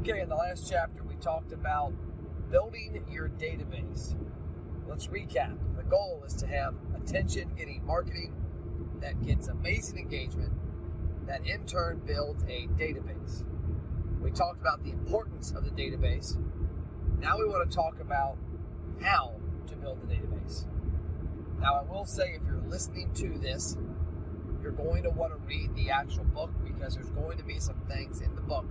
Okay, in the last chapter, we talked about building your database. Let's recap. The goal is to have attention-getting marketing that gets amazing engagement, that in turn builds a database. We talked about the importance of the database. Now we want to talk about how to build the database. Now, I will say, if you're listening to this, you're going to want to read the actual book, because there's going to be some things in the book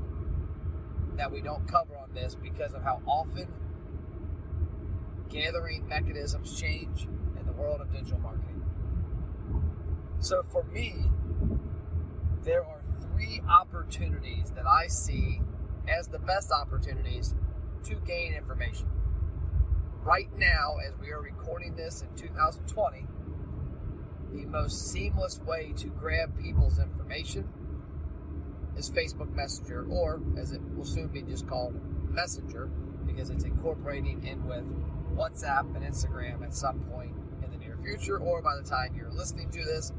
that we don't cover on this because of how often gathering mechanisms change in the world of digital marketing. So for me, there are 3 opportunities that I see as the best opportunities to gain information. Right now, as we are recording this in 2020, the most seamless way to grab people's information is Facebook Messenger, or as it will soon be just called Messenger, because it's incorporating in with WhatsApp and Instagram at some point in the near future, or by the time you're listening to this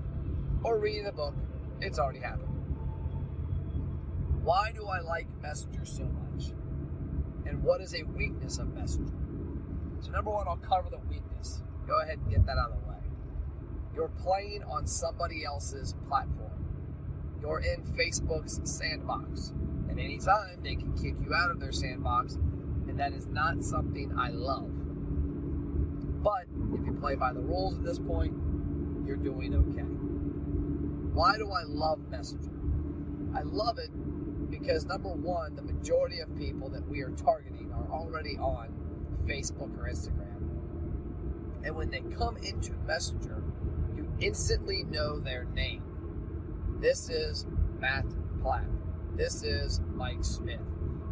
or reading the book, it's already happened. Why do I like Messenger so much? And what is a weakness of Messenger? So number 1, I'll cover the weakness. Go ahead and get that out of the way. You're playing on somebody else's platform. You're in Facebook's sandbox. At any time, they can kick you out of their sandbox, and that is not something I love. But if you play by the rules at this point, you're doing okay. Why do I love Messenger? I love it because, number 1, the majority of people that we are targeting are already on Facebook or Instagram. And when they come into Messenger, you instantly know their name. This is Matt Platt. This is Mike Smith.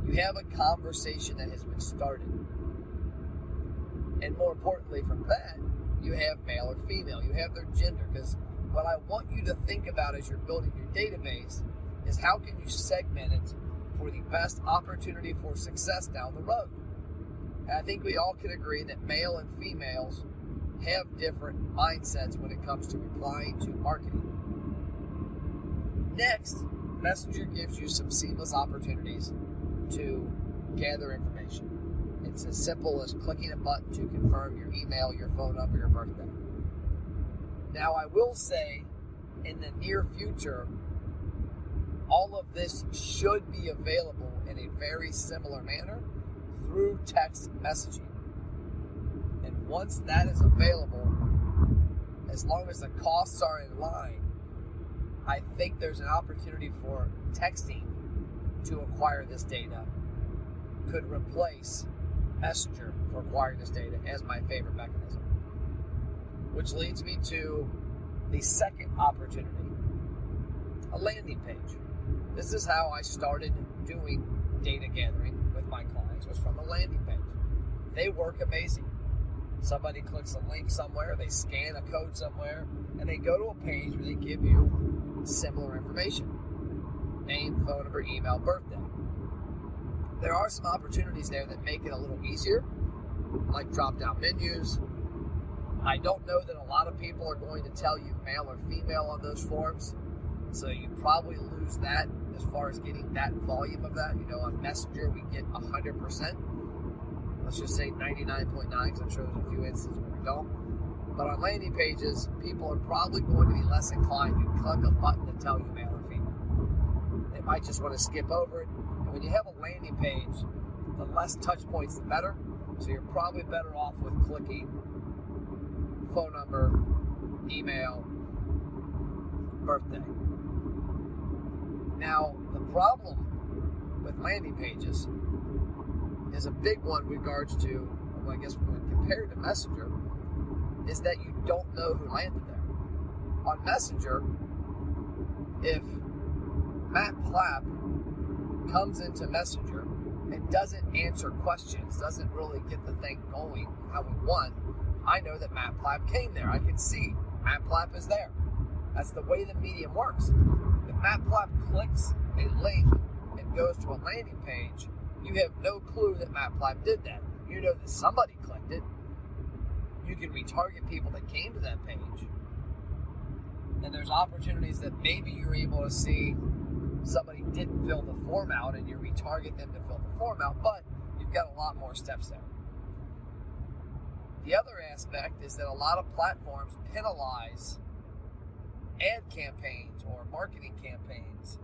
You have a conversation that has been started. And more importantly from that, you have male or female. You have their gender. Because what I want you to think about as you're building your database is how can you segment it for the best opportunity for success down the road. And I think we all can agree that male and females have different mindsets when it comes to replying to marketing. Next, Messenger gives you some seamless opportunities to gather information. It's as simple as clicking a button to confirm your email, your phone number, your birthday. Now, I will say, in the near future, all of this should be available in a very similar manner through text messaging. And once that is available, as long as the costs are in line, I think there's an opportunity for texting to acquire this data could replace Messenger for acquiring this data as my favorite mechanism. Which leads me to the second opportunity, a landing page. This is how I started doing data gathering with my clients, was from a landing page. They work amazing. Somebody clicks a link somewhere, they scan a code somewhere, and they go to a page where they give you similar information. Name, phone number, email, birthday. There are some opportunities there that make it a little easier, like drop-down menus. I don't know that a lot of people are going to tell you male or female on those forms, so you probably lose that as far as getting that volume of that. On Messenger, we get 100%. Let's just say 99.9, because I'm sure there's a few instances where we don't. But on landing pages, people are probably going to be less inclined to click a button to tell you male or female. They might just want to skip over it. And when you have a landing page, the less touch points, the better. So you're probably better off with clicking phone number, email, birthday. Now, the problem with landing pages is a big one in regards to, well, I guess when compared to Messenger, is that you don't know who landed there. On Messenger, if Matt Platt comes into Messenger and doesn't answer questions, doesn't really get the thing going how we want, I know that Matt Platt came there. I can see Matt Platt is there. That's the way the medium works. If Matt Platt clicks a link and goes to a landing page, you have no clue that Matt Platt did that. You know that somebody clicked it. You can retarget people that came to that page. And there's opportunities that maybe you're able to see somebody didn't fill the form out and you retarget them to fill the form out, but you've got a lot more steps there. The other aspect is that a lot of platforms penalize ad campaigns or marketing campaigns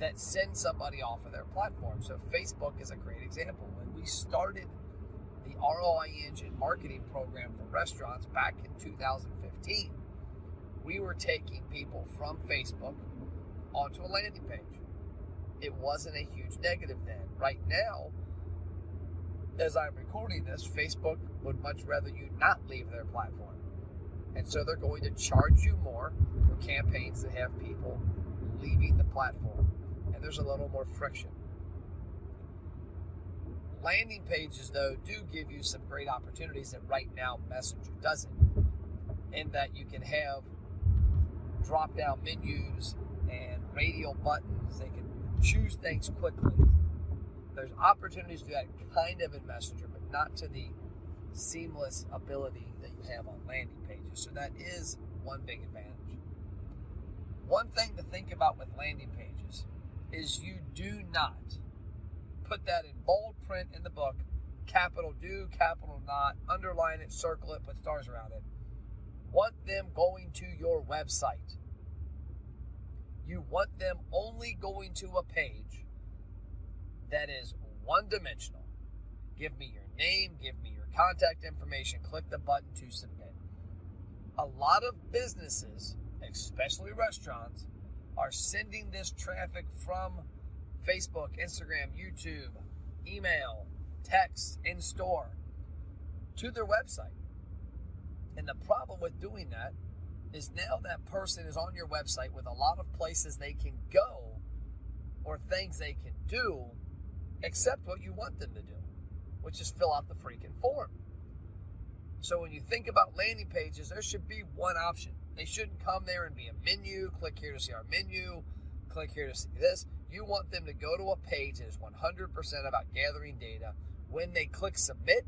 that send somebody off of their platform. So Facebook is a great example. When we started the ROI Engine marketing program for restaurants back in 2015, we were taking people from Facebook onto a landing page. It wasn't a huge negative then. Right now, as I'm recording this, Facebook would much rather you not leave their platform. And so they're going to charge you more for campaigns that have people leaving the platform. And there's a little more friction. Landing pages, though, do give you some great opportunities that right now Messenger doesn't. In that you can have drop-down menus and radial buttons. They can choose things quickly. There's opportunities to do that kind of in Messenger, but not to the seamless ability that you have on landing pages. So that is one big advantage. One thing to think about with landing pages is you do not put that in bold print in the book, capital do, capital not, underline it, circle it, put stars around it. Want them going to your website. You want them only going to a page that is one-dimensional. Give me your name, give me your contact information, click the button to submit. A lot of businesses, especially restaurants, are sending this traffic from Facebook, Instagram, YouTube, email, text, in-store to their website. And the problem with doing that is now that person is on your website with a lot of places they can go or things they can do except what you want them to do, which is fill out the freaking form. So when you think about landing pages, there should be one option. They shouldn't come there and be a menu, click here to see our menu, click here to see this. You want them to go to a page that is 100% about gathering data. When they click submit,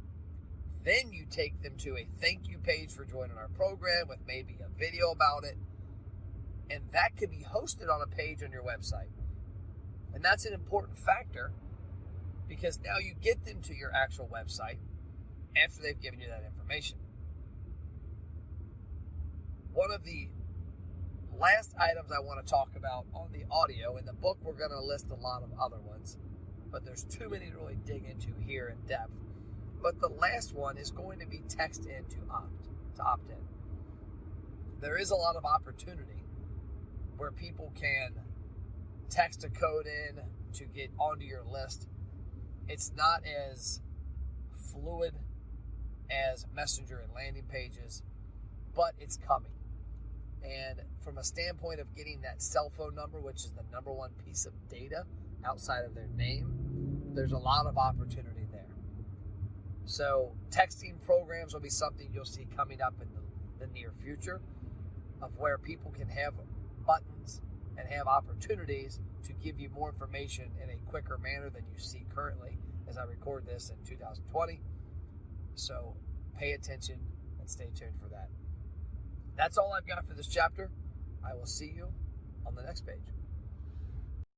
then you take them to a thank you page for joining our program with maybe a video about it. And that could be hosted on a page on your website. And that's an important factor because now you get them to your actual website after they've given you that information. One of the last items I want to talk about on the audio, in the book we're going to list a lot of other ones, but there's too many to really dig into here in depth. But the last one is going to be text in to opt in. There is a lot of opportunity where people can text a code in to get onto your list. It's not as fluid as Messenger and landing pages, but it's coming. And from a standpoint of getting that cell phone number, which is the number one piece of data outside of their name, there's a lot of opportunity there. So texting programs will be something you'll see coming up in the near future, of where people can have buttons and have opportunities to give you more information in a quicker manner than you see currently as I record this in 2020. So pay attention and stay tuned for that. That's all I've got for this chapter. I will see you on the next page.